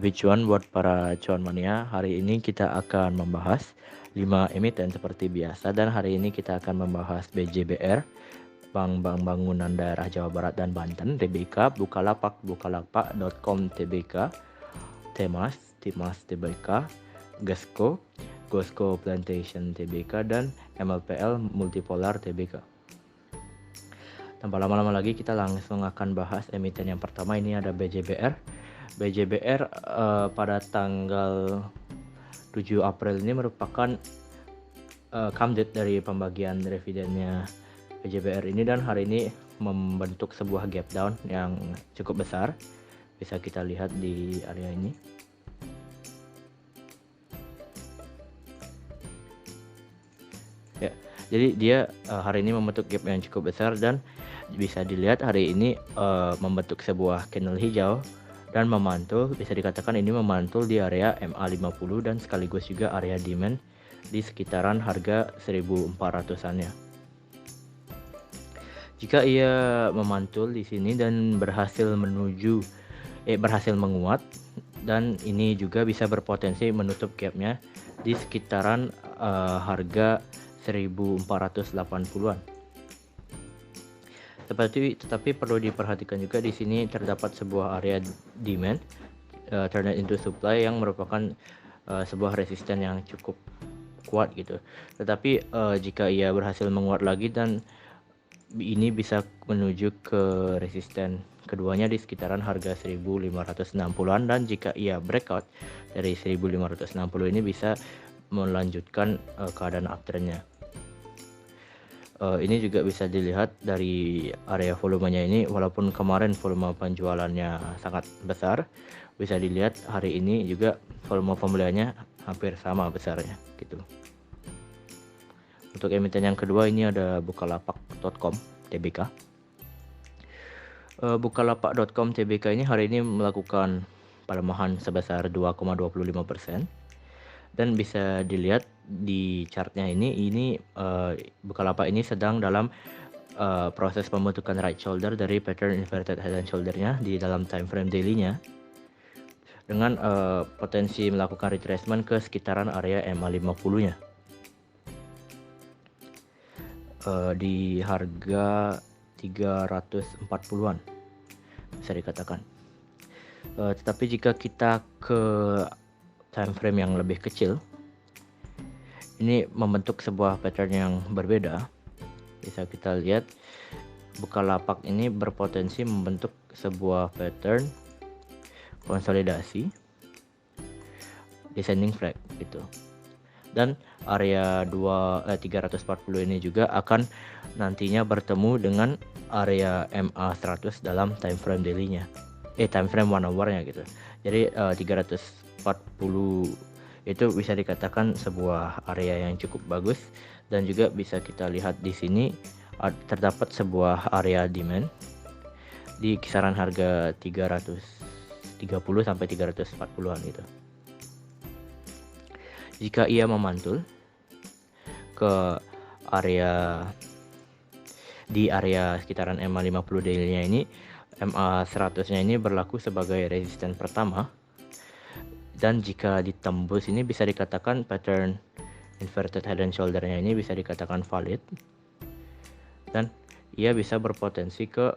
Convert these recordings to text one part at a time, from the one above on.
Lebih cuan buat para cuan mania. Hari ini kita akan membahas 5 emiten seperti biasa, dan hari ini kita akan membahas BJBR, Bank Bangunan Daerah Jawa Barat dan Banten, TBK, Bukalapak, bukalapak.com TBK, Temas TBK, Gosco Plantation TBK, dan MLPL Multipolar TBK. Tanpa lama-lama lagi kita langsung akan bahas emiten yang pertama. Ini ada BJBR. BJBR pada tanggal 7 April ini merupakan come date dari pembagian dividennya BJBR ini, dan hari ini membentuk sebuah gap down yang cukup besar. Bisa kita lihat di area ini. Ya, jadi dia hari ini membentuk gap yang cukup besar, dan bisa dilihat hari ini membentuk sebuah candle hijau dan memantul. Bisa dikatakan ini memantul di area MA50 dan sekaligus juga area demand di sekitaran harga 1400-an ya. Jika ia memantul di sini dan berhasil menguat, dan ini juga bisa berpotensi menutup gapnya di sekitaran harga 1480-an. Tetapi perlu diperhatikan juga di sini terdapat sebuah area demand turned into supply yang merupakan sebuah resisten yang cukup kuat gitu. Tetapi jika ia berhasil menguat lagi, dan ini bisa menuju ke resisten keduanya di sekitaran harga 1560-an, dan jika ia breakout dari 1560 ini bisa melanjutkan keadaan uptrendnya. Ini juga bisa dilihat dari area volumenya ini. Walaupun kemarin volume penjualannya sangat besar, bisa dilihat hari ini juga volume pembeliannya hampir sama besarnya gitu. Untuk emiten yang kedua ini ada Bukalapak.com TBK. Bukalapak.com TBK ini hari ini melakukan pelemahan sebesar 2,25%. Dan bisa dilihat di chartnya ini Bukalapak ini sedang dalam proses pembentukan right shoulder dari pattern inverted head and shoulder-nya di dalam time frame daily-nya, dengan potensi melakukan retracement ke sekitaran area MA50-nya di harga 340-an bisa dikatakan. Tetapi jika kita ke time frame yang lebih kecil, ini membentuk sebuah pattern yang berbeda. Bisa kita lihat Bukalapak ini berpotensi membentuk sebuah pattern konsolidasi descending flag gitu. Dan area 340 ini juga akan nantinya bertemu dengan area MA100 dalam time frame daily-nya. Time frame 1 hour-nya gitu. Jadi 340 itu bisa dikatakan sebuah area yang cukup bagus, dan juga bisa kita lihat di sini terdapat sebuah area demand di kisaran harga 330 sampai 340-an gitu. Jika ia memantul ke area sekitaran MA50 daily-nya ini, MA100-nya ini berlaku sebagai resisten pertama. Dan jika ditembus ini bisa dikatakan pattern inverted head and shoulder-nya ini bisa dikatakan valid, dan ia bisa berpotensi ke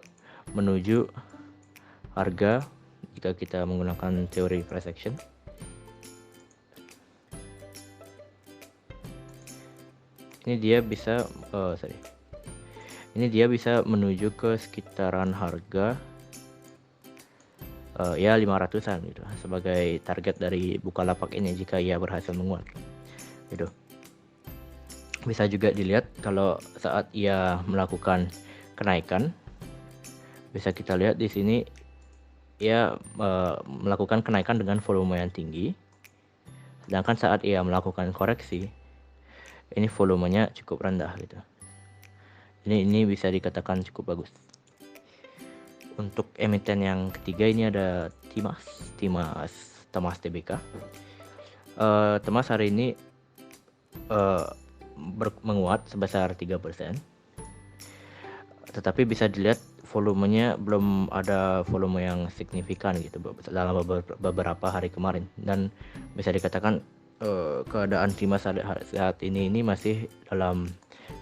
menuju harga jika kita menggunakan teori price action. Ini dia bisa menuju ke sekitaran harga 500-an gitu sebagai target dari Bukalapak ini jika ia berhasil menguat gitu. Bisa juga dilihat kalau saat ia melakukan kenaikan, bisa kita lihat di sini ia melakukan kenaikan dengan volume yang tinggi, sedangkan saat ia melakukan koreksi ini volumenya cukup rendah gitu. Ini bisa dikatakan cukup bagus. Untuk emiten yang ketiga ini ada Temas TBK. Temas hari ini menguat sebesar 3%. Tetapi bisa dilihat volumenya belum ada volume yang signifikan gitu dalam beberapa hari kemarin, dan bisa dikatakan keadaan Timas saat ini masih dalam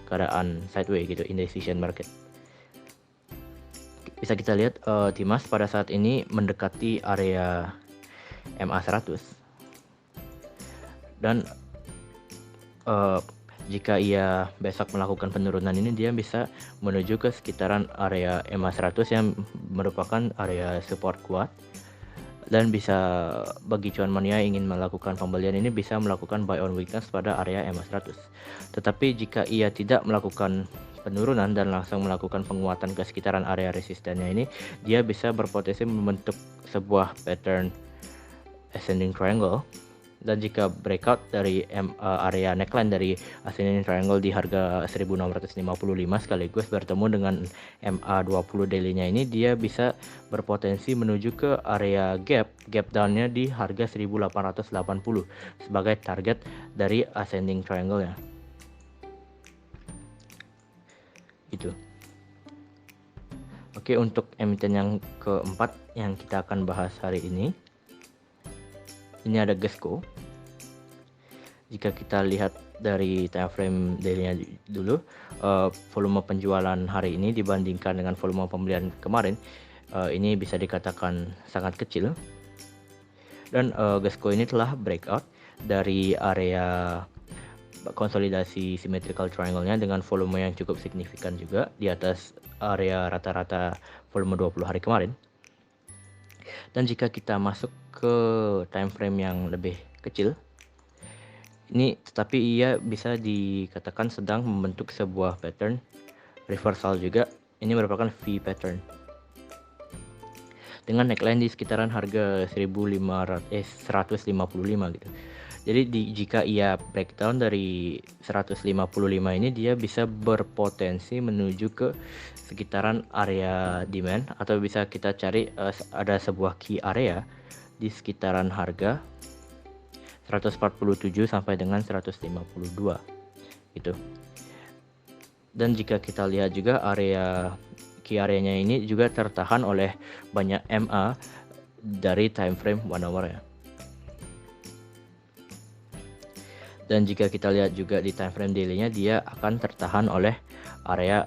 keadaan sideways gitu, indecision market. Bisa kita lihat Timas pada saat ini mendekati area MA100, dan jika ia besok melakukan penurunan ini, dia bisa menuju ke sekitaran area MA100 yang merupakan area support kuat, dan bisa bagi cuan mania ingin melakukan pembelian ini bisa melakukan buy on weakness pada area MA100. Tetapi jika ia tidak melakukan penurunan dan langsung melakukan penguatan ke sekitaran area resistennya ini, dia bisa berpotensi membentuk sebuah pattern ascending triangle. Dan jika breakout dari area neckline dari ascending triangle di harga 1655 sekaligus bertemu dengan MA20 daily-nya ini, dia bisa berpotensi menuju ke area gap down-nya di harga 1880 sebagai target dari ascending triangle-nya. Gitu. Oke, untuk emiten yang keempat yang kita akan bahas hari ini ada Gesco. Jika kita lihat dari time frame daily-nya dulu, volume penjualan hari ini dibandingkan dengan volume pembelian kemarin, ini bisa dikatakan sangat kecil. Dan Gesco ini telah breakout dari area konsolidasi symmetrical triangle-nya dengan volume yang cukup signifikan juga di atas area rata-rata volume 20 hari kemarin. Dan jika kita masuk ke time frame yang lebih kecil, ini tetapi ia bisa dikatakan sedang membentuk sebuah pattern reversal juga. Ini merupakan V pattern dengan neckline di sekitaran harga 155 gitu. Jadi jika ia breakdown dari 155 ini, dia bisa berpotensi menuju ke sekitaran area demand, atau bisa kita cari ada sebuah key area di sekitaran harga 147 sampai dengan 152 gitu. Dan jika kita lihat juga key area-nya ini juga tertahan oleh banyak MA dari time frame 1 hour ya. Dan jika kita lihat juga di time frame daily-nya, dia akan tertahan oleh area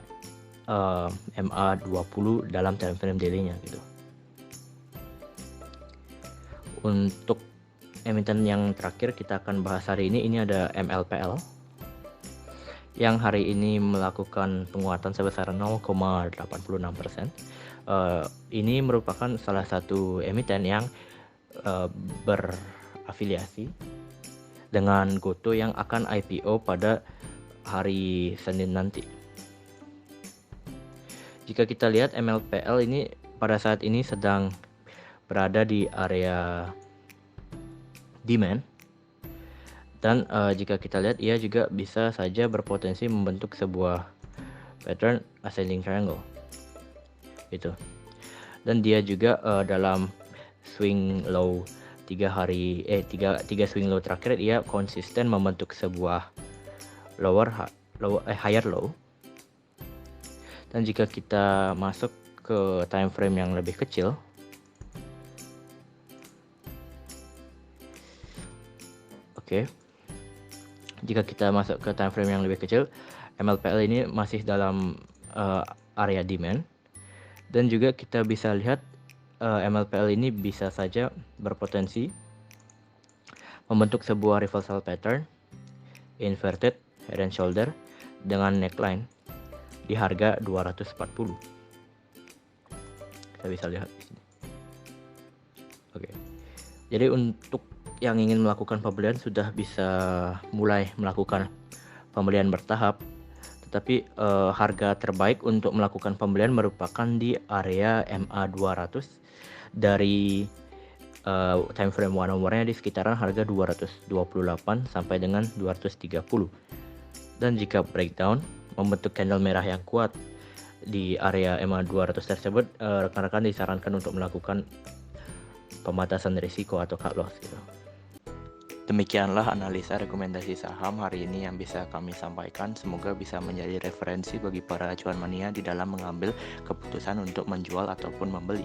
MA20 dalam time frame daily-nya gitu. Untuk emiten yang terakhir kita akan bahas hari ini ada MLPL yang hari ini melakukan penguatan sebesar 0,86%. Ini merupakan salah satu emiten yang berafiliasi dengan Goto yang akan IPO pada hari Senin nanti. Jika kita lihat MLPL ini pada saat ini sedang berada di area demand, dan jika kita lihat ia juga bisa saja berpotensi membentuk sebuah pattern ascending triangle itu. Dan dia juga dalam swing low tiga swing low terakhir, ia konsisten membentuk sebuah higher low. Dan jika kita masuk ke time frame yang lebih kecil, jika kita masuk ke time frame yang lebih kecil, MLPL ini masih dalam area demand, dan juga kita bisa lihat MLPL ini bisa saja berpotensi membentuk sebuah reversal pattern inverted head and shoulder dengan neckline di harga 240. Kita bisa lihat di sini. Jadi untuk yang ingin melakukan pembelian sudah bisa mulai melakukan pembelian bertahap, tetapi harga terbaik untuk melakukan pembelian merupakan di area MA200 dari time frame 1 hour-nya di sekitaran harga 228 sampai dengan 230. Dan jika breakdown membentuk candle merah yang kuat di area MA200 tersebut, rekan-rekan disarankan untuk melakukan pembatasan risiko atau cut loss gitu. Demikianlah analisa rekomendasi saham hari ini yang bisa kami sampaikan. Semoga bisa menjadi referensi bagi para cuan mania di dalam mengambil keputusan untuk menjual ataupun membeli.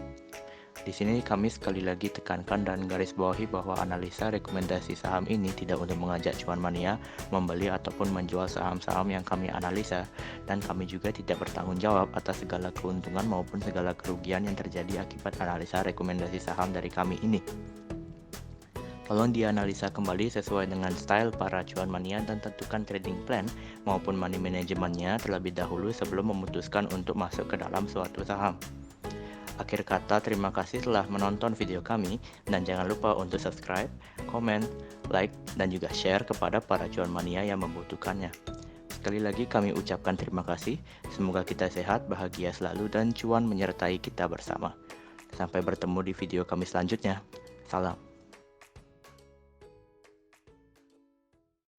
Di sini kami sekali lagi tekankan dan garis bawahi bahwa analisa rekomendasi saham ini tidak untuk mengajak cuan mania membeli ataupun menjual saham-saham yang kami analisa, dan kami juga tidak bertanggung jawab atas segala keuntungan maupun segala kerugian yang terjadi akibat analisa rekomendasi saham dari kami ini. Tolong dianalisa kembali sesuai dengan style para cuan mania dan tentukan trading plan maupun money manajemennya terlebih dahulu sebelum memutuskan untuk masuk ke dalam suatu saham. Akhir kata, terima kasih telah menonton video kami, dan jangan lupa untuk subscribe, komen, like, dan juga share kepada para cuan mania yang membutuhkannya. Sekali lagi kami ucapkan terima kasih, semoga kita sehat, bahagia selalu, dan cuan menyertai kita bersama. Sampai bertemu di video kami selanjutnya. Salam.